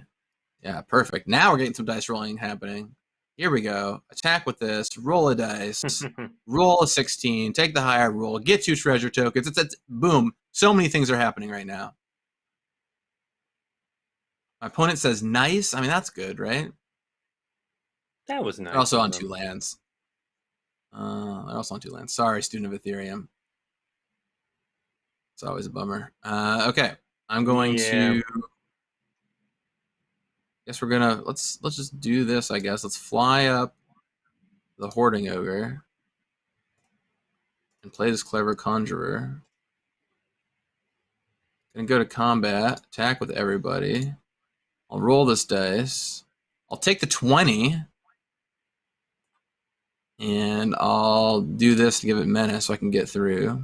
Yeah, perfect. Now we're getting some dice rolling happening. Here we go. Attack with this. Roll a dice. Roll a 16. Take the higher roll. Get 2 treasure tokens. It's boom. So many things are happening right now. My opponent says nice. I mean, that's good, right? That was nice. They're also on 2 lands. They're also on 2 lands. Sorry, student of Ethereum. It's always a bummer. Okay. I'm going to... Guess we're gonna... Let's just do this, I guess. Let's fly up the Hoarding Ogre and play this Clever Conjurer. Gonna go to combat, attack with everybody. I'll roll this dice. I'll take the 20. And I'll do this to give it menace so I can get through.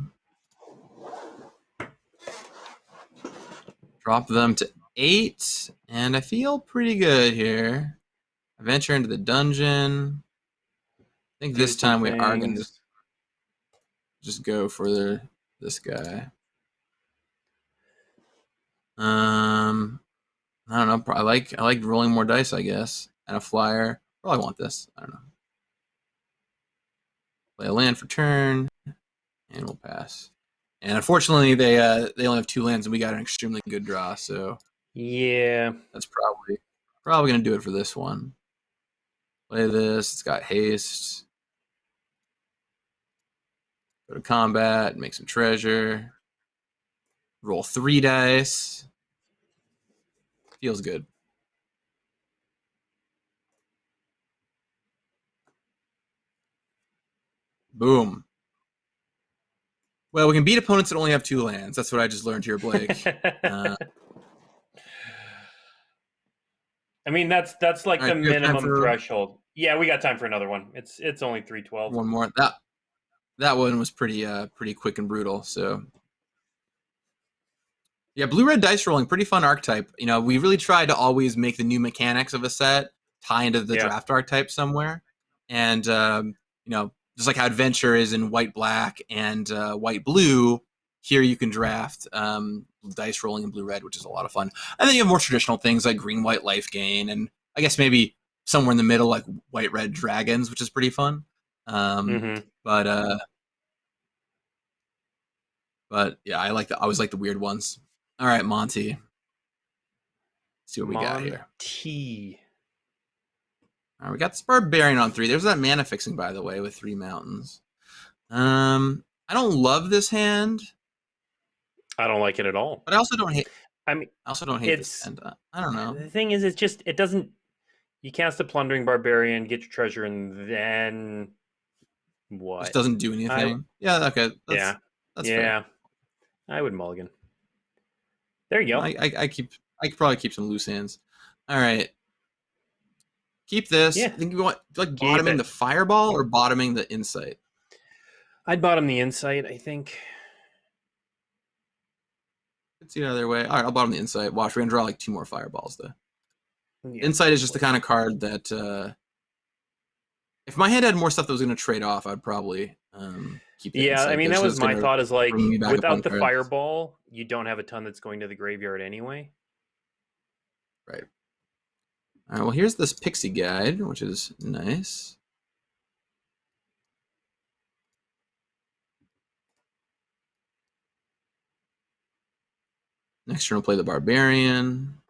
Drop them to 8. And I feel pretty good here. I venture into the dungeon. I think this time we are going to just go for this guy. I don't know. I like rolling more dice, I guess. And a flyer. Probably want this. I don't know. Play a land for turn, and we'll pass. And unfortunately, they only have 2 lands, and we got an extremely good draw. So yeah, that's probably gonna do it for this one. Play this. It's got haste. Go to combat. Make some treasure. Roll 3 dice. Feels good. Boom. Well, we can beat opponents that only have 2 lands. That's what I just learned here, Blake. I mean, that's like the minimum threshold. Yeah, we got time for another one. It's only 3:12. One more. That one was pretty quick and brutal. So yeah, blue-red dice rolling, pretty fun archetype. You know, we really tried to always make the new mechanics of a set tie into the draft archetype somewhere. And you know, just like how adventure is in white-black and white-blue, here you can draft dice rolling in blue-red, which is a lot of fun. And then you have more traditional things like green-white life gain, and I guess maybe somewhere in the middle like white-red dragons, which is pretty fun. But yeah, I always like the weird ones. All right, Monty. Let's see what we got here. All right, we got this Barbarian on 3. There's that mana fixing, by the way, with 3 mountains. I don't love this hand. I don't like it at all. But I also don't hate. I mean, I also don't hate this hand. I don't know. The thing is, it doesn't. You cast a Plundering Barbarian, get your treasure, and then what? Just doesn't do anything. Yeah. Okay. That's fair. I would mulligan. There you go. I could probably keep some loose hands. All right. Keep this. Yeah. I think you want like bottoming the Fireball or bottoming the Insight. I'd bottom the Insight, I think. Let's see it either way. All right, I'll bottom the Insight. Watch, we're gonna draw like 2 more Fireballs though. Yeah. Insight is just the kind of card that if my hand had more stuff that was gonna trade off, I'd probably keep it. Yeah, I mean that was my thought. Is like without the Fireball, you don't have a ton that's going to the graveyard anyway. Right. All right. Well, here's this Pixie Guide, which is nice. Next turn, we'll play the Barbarian.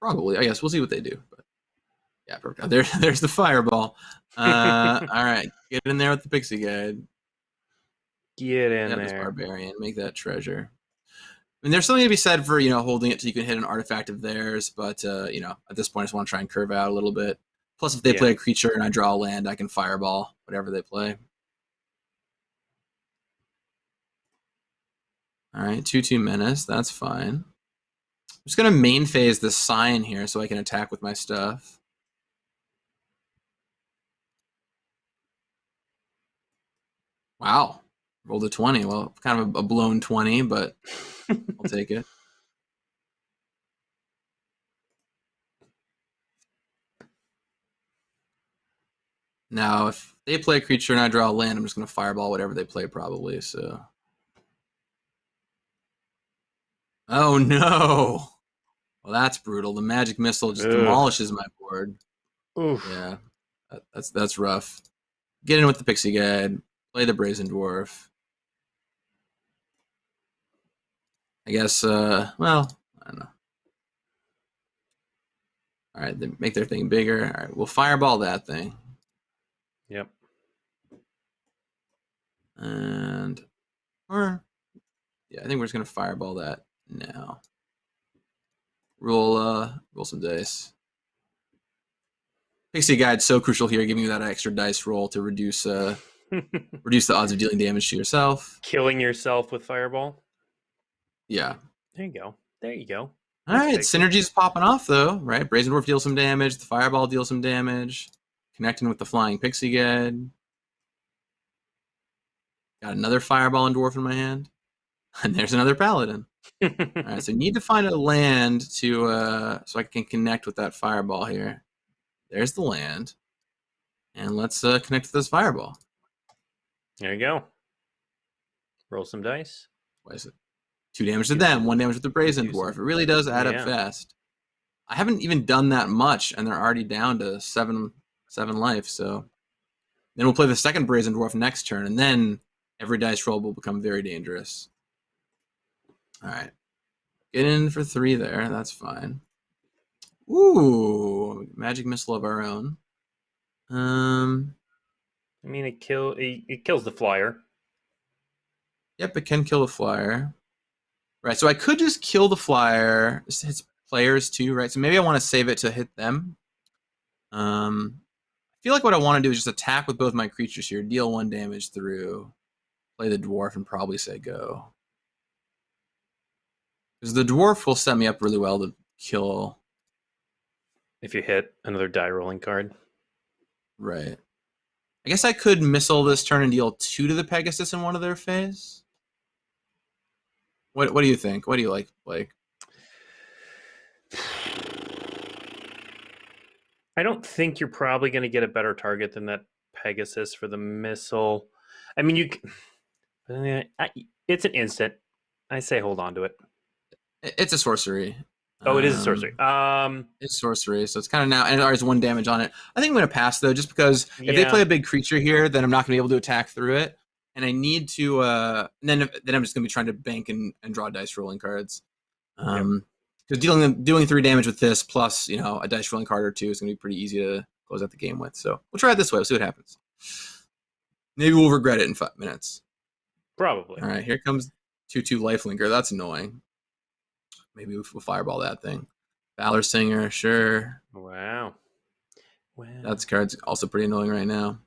Probably. I guess we'll see what they do. But yeah, perfect. There's the Fireball. All right. Get in there with the Pixie Guide. Get in there. This Barbarian. Make that treasure. I mean, there's something to be said for, you know, holding it so you can hit an artifact of theirs. But, you know, at this point, I just want to try and curve out a little bit. Plus, if they play a creature and I draw a land, I can Fireball whatever they play. All right, 2/2 Menace. That's fine. I'm just going to main phase this Sign here so I can attack with my stuff. Wow. Rolled a 20. Well, kind of a blown 20, but I'll take it. Now, if they play a creature and I draw a land, I'm just going to fireball whatever they play probably, so. Oh, no. Well, that's brutal. The magic missile just demolishes my board. Oof. Yeah, that's rough. Get in with the Pixie Guide. Play the Brazen Dwarf. I guess, well, I don't know. All right, they make their thing bigger. All right, we'll fireball that thing. Yep. And, yeah, I think we're just going to fireball that now. Roll some dice. Pixie Guide's so crucial here, giving you that extra dice roll to reduce the odds of dealing damage to yourself. Killing yourself with fireball. Yeah. There you go. There you go. All right, synergy's popping off though, right? Brazen Dwarf deals some damage. The Fireball deals some damage. Connecting with the Flying Pixie Guide. Got another Fireball and Dwarf in my hand. And there's another Paladin. All right, so you need to find a land to so I can connect with that Fireball here. There's the land. And let's connect with this Fireball. There you go. Roll some dice. Why is it? 2 damage to them, 1 damage with the Brazen Dwarf. It really does add up fast. I haven't even done that much, and they're already down to 7 life, so. Then we'll play the second Brazen Dwarf next turn, and then every dice roll will become very dangerous. All right. Get in for 3 there. That's fine. Ooh, magic missile of our own. I mean, it kills the flyer. Yep, it can kill the flyer. Right, so I could just kill the flyer. This hits players too, right? So maybe I want to save it to hit them. I feel like what I want to do is just attack with both my creatures here, deal 1 damage through, play the dwarf, and probably say go. Because the dwarf will set me up really well to kill. If you hit another die rolling card. Right. I guess I could missile this turn and deal 2 to the Pegasus in one of their phase. What do you think? What do you like, Blake? I don't think you're probably going to get a better target than that Pegasus for the missile. I mean, it's an instant. I say hold on to it. It's a sorcery. Oh, it is a sorcery. It's sorcery, so it's kind of now, and it already has 1 damage on it. I think I'm going to pass, though, just because if they play a big creature here, then I'm not going to be able to attack through it. And I need to, then I'm just going to be trying to bank and draw dice rolling cards. Because doing 3 damage with this plus, a dice rolling card or 2 is going to be pretty easy to close out the game with. So we'll try it this way. We'll see what happens. Maybe we'll regret it in 5 minutes. Probably. All right, here comes 2/2 Lifelinker. That's annoying. Maybe we'll fireball that thing. Valor Singer, sure. Wow. That card's also pretty annoying right now.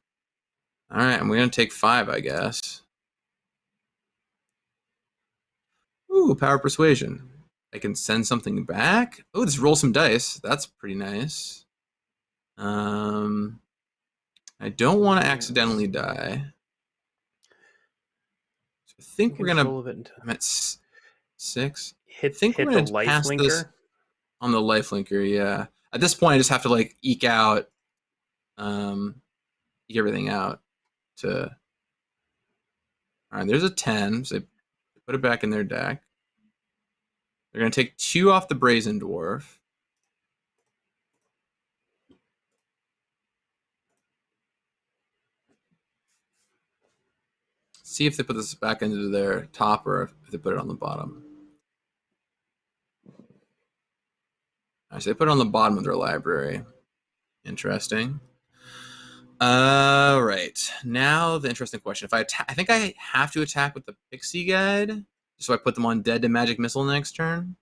All right, and we're going to take 5, I guess. Ooh, Power Persuasion. I can send something back. Oh, just roll some dice. That's pretty nice. I don't want to accidentally die. So I think we're going to... I'm at 6. I think we're going to pass this on the Lifelinker, yeah. At this point, I just have to, eke out... eke everything out to... All right, there's a 10, so they put it back in their deck. They're going to take 2 off the Brazen Dwarf. See if they put this back into their top or if they put it on the bottom. All right, so they put it on the bottom of their library. Interesting. All right. Now the interesting question. If I think I have to attack with the Pixie Guide, so I put them on dead to Magic Missile next turn.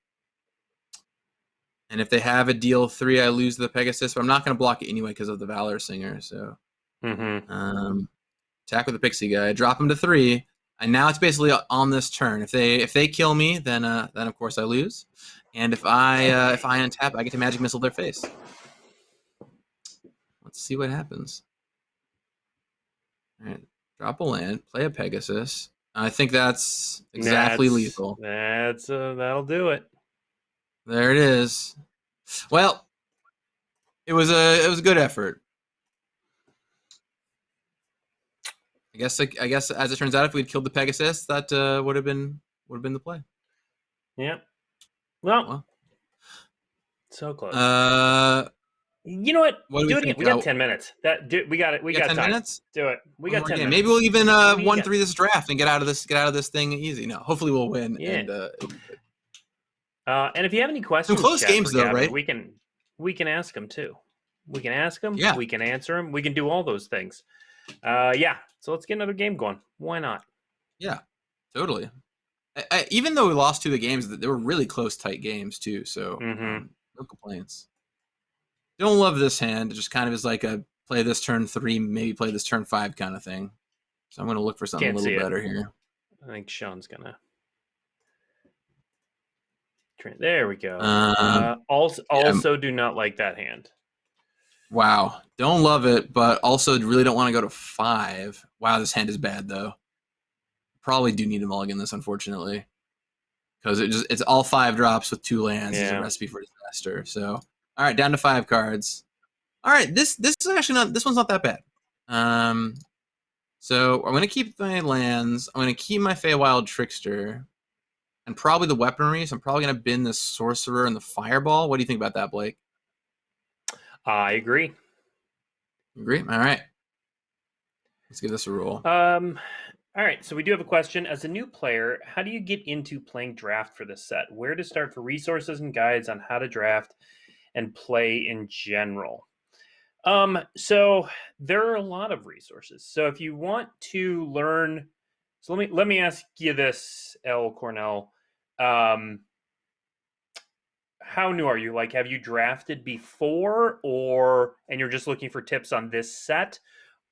And if they have a deal 3, I lose the Pegasus, but I'm not going to block it anyway because of the Valor Singer. So, attack with the Pixie Guide, drop them to 3, and now it's basically on this turn. If they kill me, then of course I lose. And if I untap, I get to Magic Missile their face. Let's see what happens. All right, drop a land, play a Pegasus. I think that's exactly lethal. That'll do it. There it is. Well, it was a good effort. I guess as it turns out, if we'd killed the Pegasus, that would have been the play. Yeah. Well, Well, so close. You know what? What do we Do it think? again. We got 10 minutes. We got it. We got 10 time. minutes? Do it. We One got more 10 game. minutes. Maybe we'll even We 1-3 got- this draft and get out of this thing easy. No, hopefully we'll win. Yeah. And And if you have any some questions, close chat games for though, Gavin, right? we can ask them too. We can ask them. Yeah. We can answer them. We can do all those things. Yeah. So let's get another game going. Why not? Yeah, totally. Even though we lost 2 of the games, they were really close, tight games too. So no complaints. Don't love this hand. It just kind of is like a play this turn 3, maybe play this turn 5 kind of thing. So I'm going to look for something Can't a see little it. better here. I think Sean's gonna. There we go. Also, do not like that hand. Wow, don't love it, but also really don't want to go to 5. Wow, this hand is bad though. Probably do need to mulligan this, unfortunately, because it's all 5 drops with 2 lands. Is a recipe for disaster. So all right, down to 5 cards. All right, this is actually not, this one's not that bad. So I'm gonna keep my lands. I'm gonna keep my Feywild Trickster, and probably the weaponry. So I'm probably gonna bin the Sorcerer and the Fireball. What do you think about that, Blake? I agree. Agree. All right, let's give this a roll. All right, so we do have a question. As a new player, how do you get into playing draft for this set? Where to start for resources and guides on how to draft and play in general? So there are a lot of resources. So if you want to learn, so let me ask you this, L. Cornell. How new are you? Like, have you drafted before, and you're just looking for tips on this set?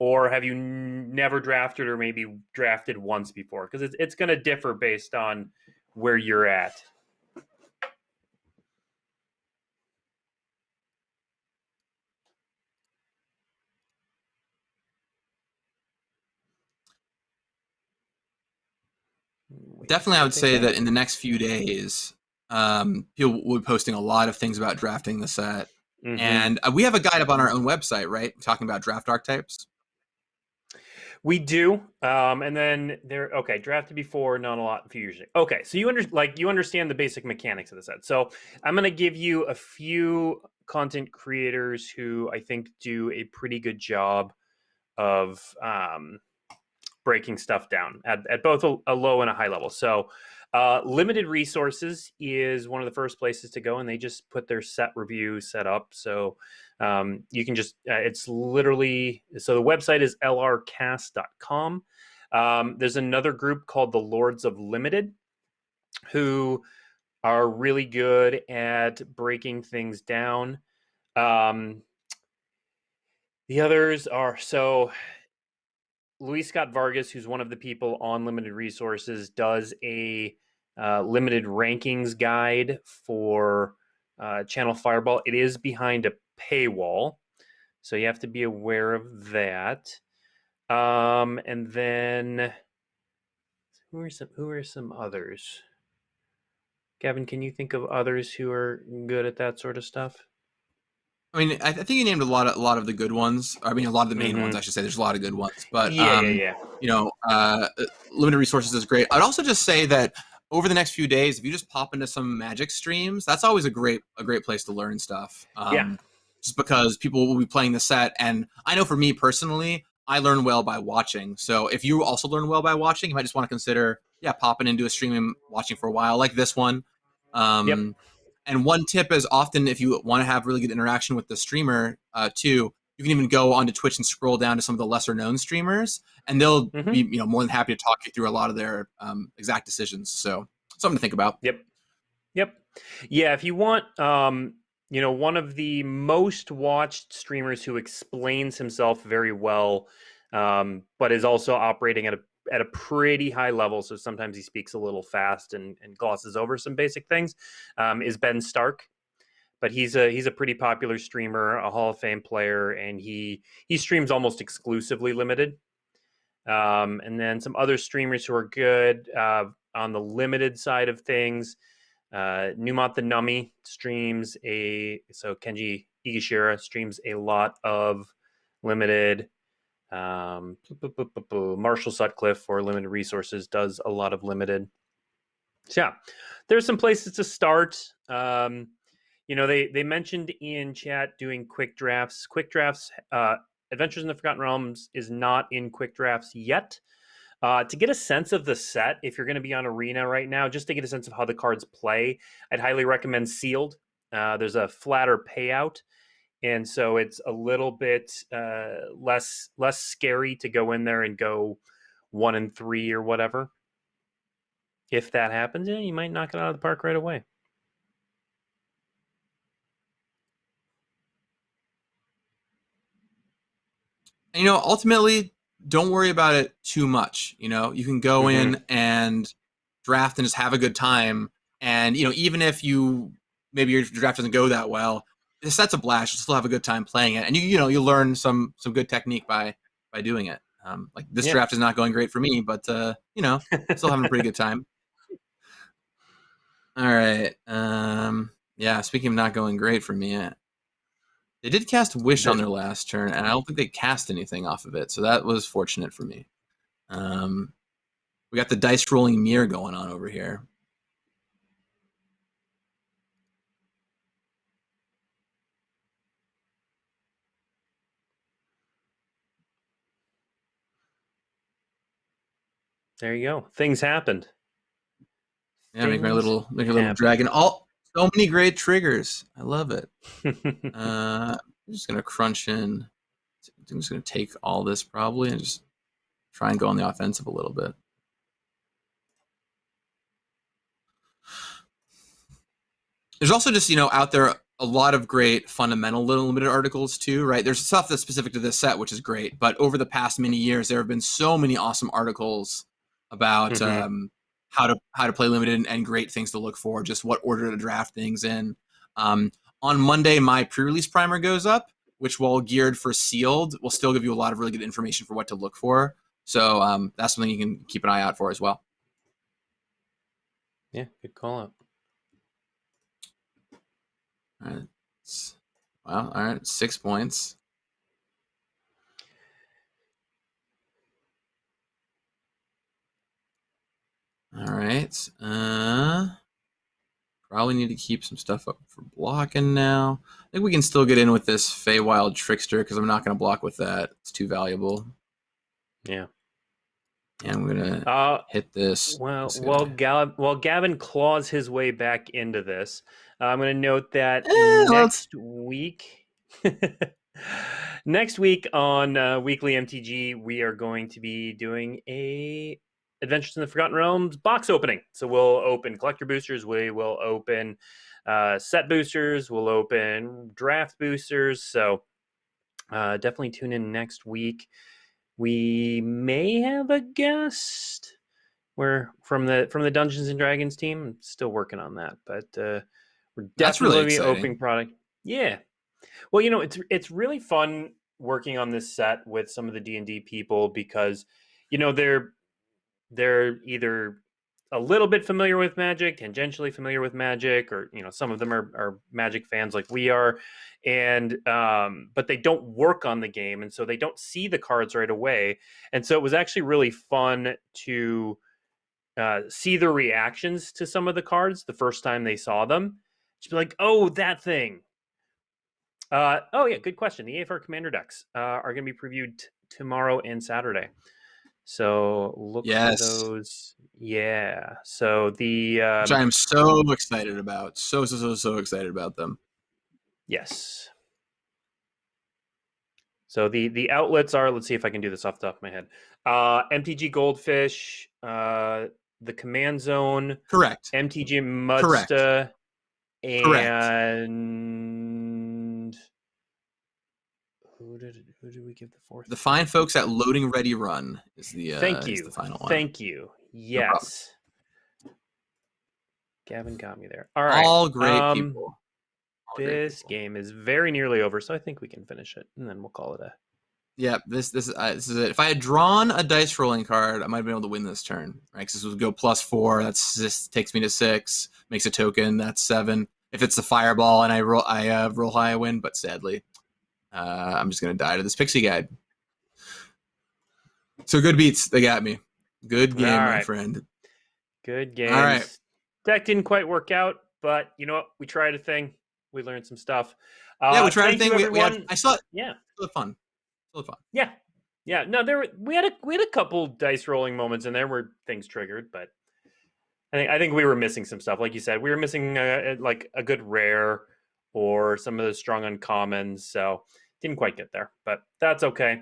Or have you never drafted, or maybe drafted once before? Because it's going to differ based on where you're at. Definitely, I would say that in the next few days, people will be posting a lot of things about drafting the set. And we have a guide up on our own website, right? Talking about draft archetypes. We do, and then drafted before, not a lot for usually. Okay, so you understand the basic mechanics of the set. So I'm going to give you a few content creators who I think do a pretty good job of breaking stuff down at both a low and a high level. So Limited Resources is one of the first places to go, and they just put their set review set up. So you can just, it's literally, so the website is lrcast.com. There's another group called the Lords of Limited, who are really good at breaking things down. The others are, so Luis Scott Vargas, who's one of the people on Limited Resources, does a limited rankings guide for Channel Fireball. It is behind a paywall, so you have to be aware of that. And then who are some others? Gavin, can you think of others who are good at that sort of stuff? I mean, I think you named a lot of the good ones. I mean, a lot of the main ones, I should say. There's a lot of good ones, but yeah. Limited Resources is great. I'd also just say that over the next few days, if you just pop into some Magic streams, that's always a great place to learn stuff. Just because people will be playing the set, and I know for me personally, I learn well by watching. So if you also learn well by watching, you might just want to consider popping into a stream and watching for a while, like this one. And one tip is, often if you want to have really good interaction with the streamer too, you can even go onto Twitch and scroll down to some of the lesser known streamers, and they'll be more than happy to talk you through a lot of their exact decisions. So something to think about. Yep. Yeah, if you want, one of the most watched streamers who explains himself very well, but is also operating at a pretty high level, so sometimes he speaks a little fast and glosses over some basic things, is Ben Stark. But he's a pretty popular streamer, a Hall of Fame player, and he streams almost exclusively Limited. And then some other streamers who are good on the Limited side of things. Numont the Nummy streams so Kenji Igashira streams a lot of Limited. Marshall Sutcliffe for limited resources does a lot of limited. So yeah, there's some places to start. They mentioned in chat doing quick drafts. Quick drafts, Adventures in the Forgotten Realms is not in quick drafts yet. To get a sense of the set, if you're going to be on Arena right now, just to get a sense of how the cards play, I'd highly recommend Sealed. There's a flatter payout, and so it's a little bit less scary to go in there and go 1 and 3 or whatever. If that happens, you might knock it out of the park right away. Ultimately, don't worry about it too much. You can go in and draft and just have a good time. And, even if maybe your draft doesn't go that well, the set's a blast. You'll still have a good time playing it. And, you learn some good technique by doing it. Like this draft is not going great for me, but, still having a pretty good time. All right. Speaking of not going great for me, they did cast Wish on their last turn, and I don't think they cast anything off of it, so that was fortunate for me. We got the dice rolling mirror going on over here. There you go. Things happened. Yeah, make a little dragon. So many great triggers. I love it. I'm just gonna crunch in. I'm just gonna take all this probably and just try and go on the offensive a little bit. There's also just out there a lot of great fundamental little limited articles too, right? There's stuff that's specific to this set, which is great, but over the past many years, there have been so many awesome articles about how to play limited and great things to look for, just what order to draft things in. On Monday, my pre-release primer goes up, which, while geared for sealed, will still give you a lot of really good information for what to look for. So that's something you can keep an eye out for as well. Yeah, good call out. All right. Well, all right, 6 points. All right. Probably need to keep some stuff up for blocking now. I think we can still get in with this Feywild Trickster because I'm not going to block with that. It's too valuable. Yeah. And I'm going to hit this. While Gavin claws his way back into this, I'm going to note that next week on Weekly MTG, we are going to be doing a Adventures in the Forgotten Realms box opening. So we'll open collector boosters. We will open set boosters. We'll open draft boosters. So definitely tune in next week. We may have a guest. We're from the Dungeons and Dragons team. I'm still working on that, but we're definitely really opening product. Yeah. Well, it's really fun working on this set with some of the D&D people because they're either a little bit familiar with Magic, tangentially familiar with Magic, or some of them are Magic fans like we are, and but they don't work on the game, and so they don't see the cards right away. And so it was actually really fun to see the reactions to some of the cards the first time they saw them. Just be like, "Oh, that thing." Oh yeah, good question. The AFR Commander decks are going to be previewed tomorrow and Saturday. So look for those. Yeah. So which I am so excited about. So excited about them. Yes. So the outlets are, let's see if I can do this off the top of my head. MTG Goldfish, the Command Zone. Correct. MTG Mudsta. And who did we give the fourth? The fine folks at Loading Ready Run is the Thank you. Is the final one. Thank you. Yes. No, Gavin got me there. All right. All great people. This game is very nearly over, so I think we can finish it, and then we'll call it a. Yeah, this is it. If I had drawn a dice rolling card, I might have been able to win this turn, right? Because this would go +4. This takes me to 6. Makes a token. That's 7. If it's the fireball and I roll high, I win. But sadly, I'm just gonna die to this pixie guide. So good beats. They got me. Good game, All my right. friend. Good games. All right. Deck didn't quite work out, but you know what? We tried a thing. We learned some stuff. Yeah, we tried a thank thing. you, everyone. I saw it. Yeah. Still fun. Still fun. Yeah. Yeah. No, we had a couple dice rolling moments in there where things triggered, but I think we were missing some stuff. Like you said, we were missing like a good rare or some of the strong uncommons. So didn't quite get there, but that's okay.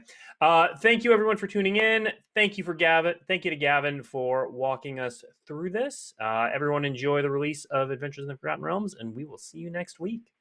Thank you everyone for tuning in. Thank you for Gavin. Thank you to Gavin for walking us through this. Everyone enjoy the release of Adventures in the Forgotten Realms, and we will see you next week.